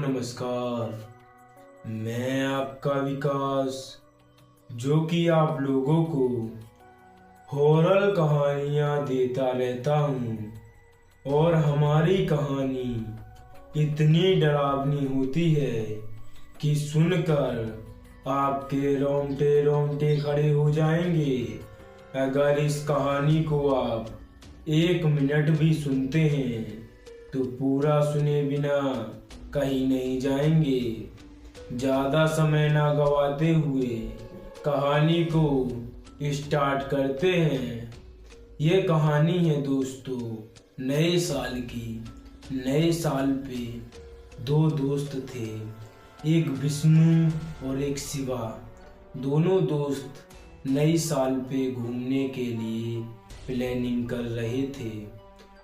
नमस्कार। मैं आपका विकास, जो कि आप लोगों को हॉरर कहानियाँ देता रहता हूँ। और हमारी कहानी इतनी डरावनी होती है कि सुनकर आपके रोंगटे रोंगटे खड़े हो जाएंगे। अगर इस कहानी को आप 1 मिनट भी सुनते हैं तो पूरा सुने बिना कहीं नहीं जाएंगे। ज़्यादा समय ना गवाते हुए कहानी को स्टार्ट करते हैं। ये कहानी है दोस्तों नए साल की। नए साल पे 2 दोस्त थे, एक विष्णु और एक शिवा। दोनों दोस्त नए साल पे घूमने के लिए प्लानिंग कर रहे थे।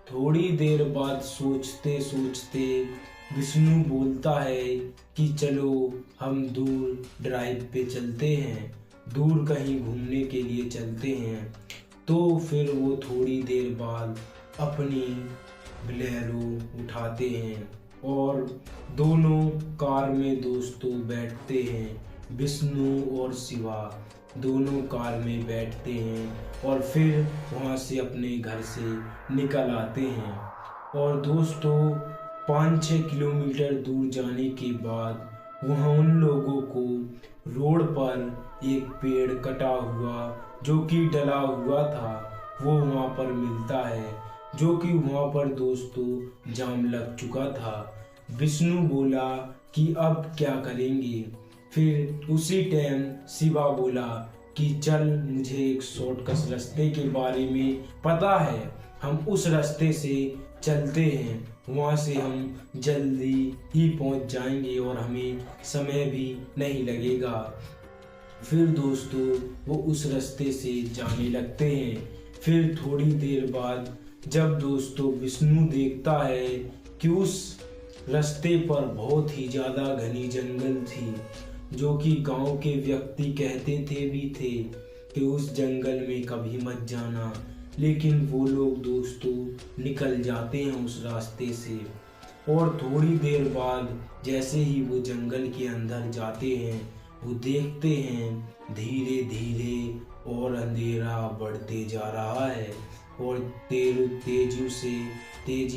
थोड़ी देर बाद सोचते सोचते विष्णु बोलता है कि चलो हम दूर ड्राइव पे चलते हैं, दूर कहीं घूमने के लिए चलते हैं। तो फिर वो थोड़ी देर बाद अपनी बोलेरो उठाते हैं और दोनों कार में दोस्तों बैठते हैं। विष्णु और शिवा दोनों कार में बैठते हैं और फिर वहाँ से अपने घर से निकल आते हैं। और दोस्तों 5-6 किलोमीटर दूर जाने के बाद वहाँ उन लोगों को रोड पर एक पेड़ कटा हुआ जो कि डला हुआ था वो वहाँ पर मिलता है, जो कि वहाँ पर दोस्तों जाम लग चुका था। विष्णु बोला कि अब क्या करेंगे। फिर उसी टाइम शिवा बोला कि चल मुझे एक शॉर्टकट रास्ते के बारे में पता है, हम उस रास्ते से चलते हैं, वहाँ से हम जल्दी ही पहुँच जाएंगे और हमें समय भी नहीं लगेगा। फिर दोस्तों वो उस रास्ते से जाने लगते हैं। फिर थोड़ी देर बाद जब दोस्तों विष्णु देखता है कि उस रास्ते पर बहुत ही ज़्यादा घनी जंगल थी, जो कि गांव के व्यक्ति कहते थे कि उस जंगल में कभी मत जाना, लेकिन वो लोग दोस्तों निकल जाते हैं उस रास्ते से। और थोड़ी देर बाद जैसे ही वो जंगल के अंदर जाते हैं वो देखते हैं धीरे धीरे और अंधेरा बढ़ते जा रहा है और तेजी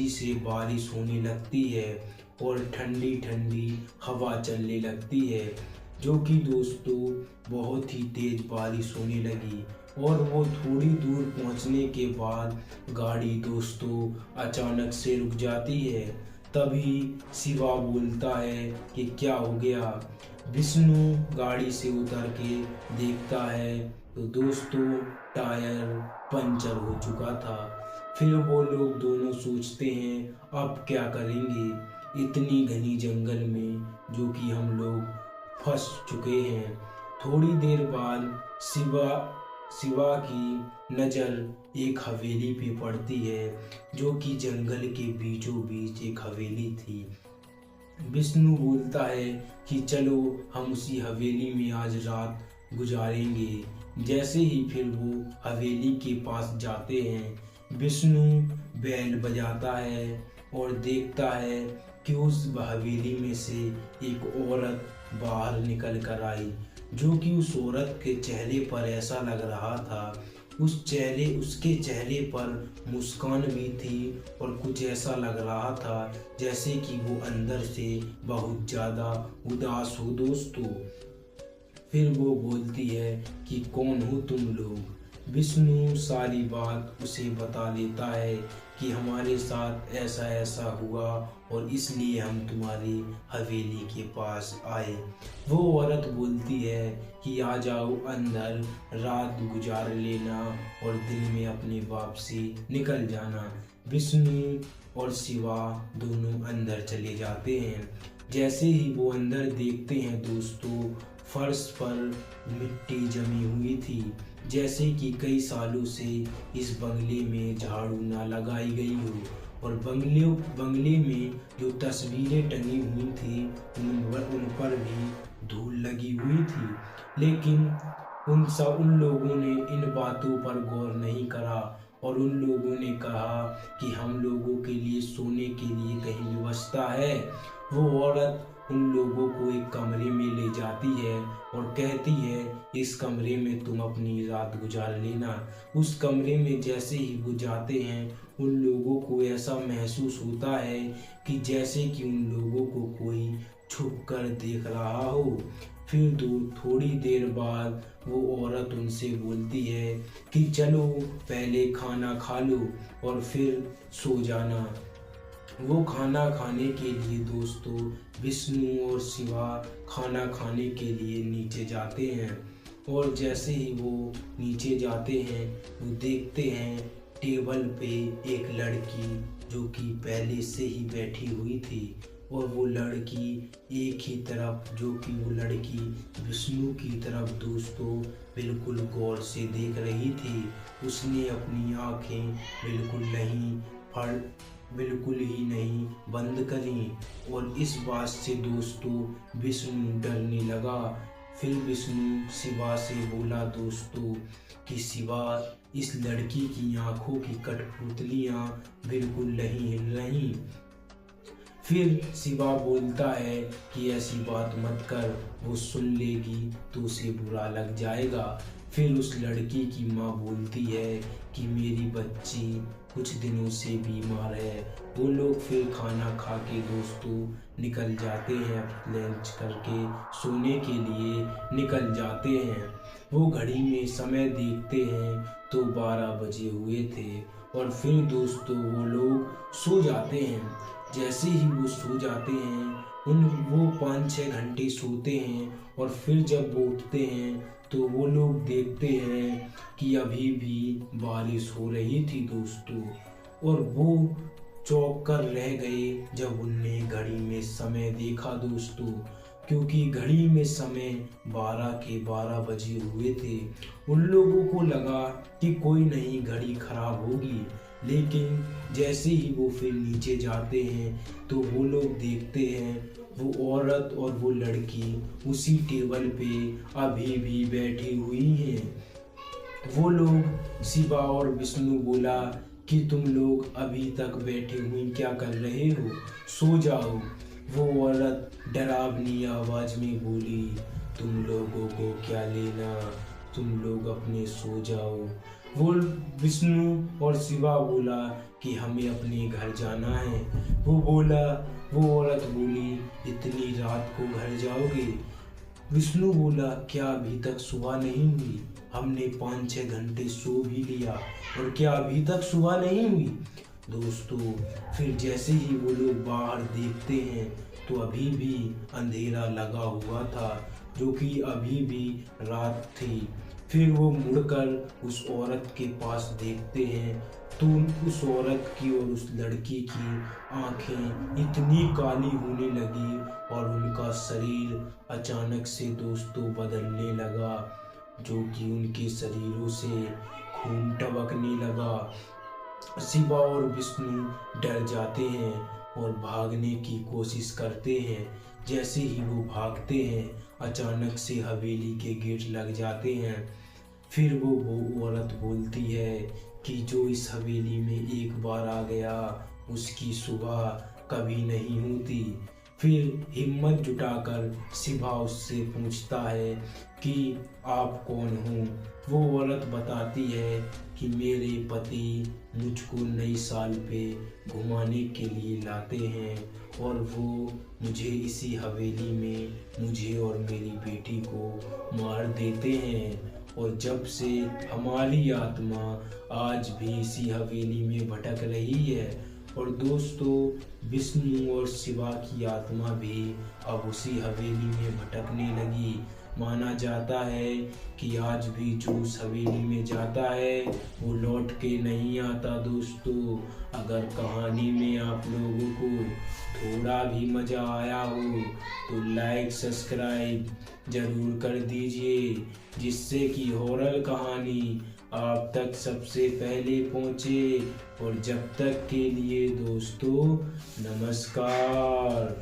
से बारिश होने लगती है और ठंडी ठंडी हवा चलने लगती है, जो कि दोस्तों बहुत ही तेज बारिश होने लगी। और वो थोड़ी दूर पहुंचने के बाद गाड़ी दोस्तों अचानक से रुक जाती है। तभी शिवा बोलता है कि क्या हो गया। विष्णु गाड़ी से उतर के देखता है तो दोस्तों टायर पंचर हो चुका था। फिर वो लोग दोनों सोचते हैं अब क्या करेंगे इतनी घनी जंगल में, जो कि हम लोग फंस चुके हैं। थोड़ी देर बाद शिवा की नज़र एक हवेली पे पड़ती है, जो कि जंगल के बीचों बीच एक हवेली थी। विष्णु बोलता है कि चलो हम उसी हवेली में आज रात गुजारेंगे। जैसे ही फिर वो हवेली के पास जाते हैं, विष्णु बैल बजाता है और देखता है कि उस हवेली में से एक औरत बाहर निकल कर आई, जो कि उस औरत के चेहरे पर ऐसा लग रहा था उसके चेहरे पर मुस्कान भी थी और कुछ ऐसा लग रहा था जैसे कि वो अंदर से बहुत ज़्यादा उदास हो दोस्तों। फिर वो बोलती है कि कौन हो तुम लोग। विष्णु सारी बात उसे बता देता है कि हमारे साथ ऐसा ऐसा हुआ और इसलिए हम तुम्हारी हवेली के पास आए। वो औरत बोलती है कि आ जाओ अंदर, रात गुजार लेना और दिन में अपनी वापसी निकल जाना। विष्णु और शिवा दोनों अंदर चले जाते हैं। जैसे ही वो अंदर देखते हैं दोस्तों फर्श पर मिट्टी जमी हुई थी, जैसे कि कई सालों से इस बंगले में झाड़ू ना लगाई गई हो। और बंगले में जो तस्वीरें टंगी हुई थी उन पर भी धूल लगी हुई थी। लेकिन उन लोगों ने इन बातों पर गौर नहीं करा और उन लोगों ने कहा कि हम लोगों के लिए सोने के लिए कहीं व्यवस्था है। वो औरत उन लोगों को एक कमरे में ले जाती है और कहती है, इस कमरे में तुम अपनी रात गुजार लेना। उस कमरे में जैसे ही वो जाते हैं, उन लोगों को ऐसा महसूस होता है कि जैसे कि उन लोगों को कोई छुप कर देख रहा हो। फिर थोड़ी देर बाद वो औरत उनसे बोलती है कि चलो पहले खाना खा लो और फिर सो जाना। वो खाना खाने के लिए दोस्तों विष्णु और शिवा खाना खाने के लिए नीचे जाते हैं। और जैसे ही वो नीचे जाते हैं, वो देखते हैं टेबल पे एक लड़की जो कि पहले से ही बैठी हुई थी। और वो लड़की एक ही तरफ, जो कि वो लड़की विष्णु की तरफ दोस्तों बिल्कुल गौर से देख रही थी। उसने अपनी आंखें बिल्कुल ही नहीं बंद करी। और इस बात से दोस्तों विष्णु डरने लगा। फिर विष्णु शिवा से बोला दोस्तों कि शिवा, इस लड़की की आंखों की कठपुतलियां बिल्कुल नहीं हिल रही। फिर शिवा बोलता है कि ऐसी बात मत कर, वो सुन लेगी तो उसे बुरा लग जाएगा। फिर उस लड़की की माँ बोलती है कि मेरी बच्ची कुछ दिनों से बीमार है। वो लोग फिर खाना खा के दोस्तों निकल जाते हैं, लंच करके सोने के लिए निकल जाते हैं। वो घड़ी में समय देखते हैं तो 12 बजे हुए थे। और फिर दोस्तों वो लोग सो जाते हैं। जैसे ही वो सो जाते हैं, वो 5-6 घंटे सोते हैं। और फिर जब वो उठते हैं तो वो लोग देखते हैं कि अभी भी बारिश हो रही थी दोस्तों। और वो चौंक कर रह गए जब उनने घड़ी में समय देखा दोस्तों, क्योंकि घड़ी में समय 12 के 12 बजे हुए थे। उन लोगों को लगा कि कोई नई घड़ी खराब होगी। लेकिन जैसे ही वो फिर नीचे जाते हैं तो वो लोग देखते हैं वो औरत और वो लड़की उसी टेबल पे अभी भी बैठी हुई हैं। वो लोग शिवा और विष्णु बोला कि तुम लोग अभी तक बैठे हुए क्या कर रहे हो, सो जाओ। वो औरत डरावनी आवाज में बोली, तुम लोगों को क्या लेना, तुम लोग अपने सो जाओ। वो विष्णु और शिवा बोला कि हमें अपने घर जाना है। वो औरत बोली, इतनी रात को घर जाओगे? विष्णु बोला, क्या अभी तक सुबह नहीं हुई? हमने 5-6 घंटे सो भी लिया और क्या अभी तक सुबह नहीं हुई? दोस्तों फिर जैसे ही वो लोग बाहर देखते हैं तो अभी भी अंधेरा लगा हुआ था, जो कि अभी भी रात थी। फिर वो मुड़कर उस औरत के पास देखते हैं तो उस औरत की और उस लड़की की आंखें इतनी काली होने लगी और उनका शरीर अचानक से दोस्तों बदलने लगा, जो कि उनके शरीरों से खून टपकने लगा। शिवा और विष्णु डर जाते हैं और भागने की कोशिश करते हैं। जैसे ही वो भागते हैं, अचानक से हवेली के गेट लग जाते हैं। फिर वो औरत बोलती है कि जो इस हवेली में एक बार आ गया उसकी सुबह कभी नहीं होती। फिर हिम्मत जुटाकर शिवा उससे पूछता है कि आप कौन हो। वो औरत बताती है कि मेरे पति मुझको नई साल पे घुमाने के लिए लाते हैं और वो मुझे इसी हवेली में, मुझे और मेरी बेटी को मार देते हैं। और जब से हमारी आत्मा आज भी इसी हवेली में भटक रही है। और दोस्तों विष्णु और शिवा की आत्मा भी अब उसी हवेली में भटकने लगी। माना जाता है कि आज भी जो उस हवेली में जाता है वो लौट के नहीं आता दोस्तों। अगर कहानी में आप लोगों को थोड़ा भी मज़ा आया हो तो लाइक सब्सक्राइब ज़रूर कर दीजिए, जिससे कि हॉरर कहानी आप तक सबसे पहले पहुँचे। और जब तक के लिए दोस्तों नमस्कार।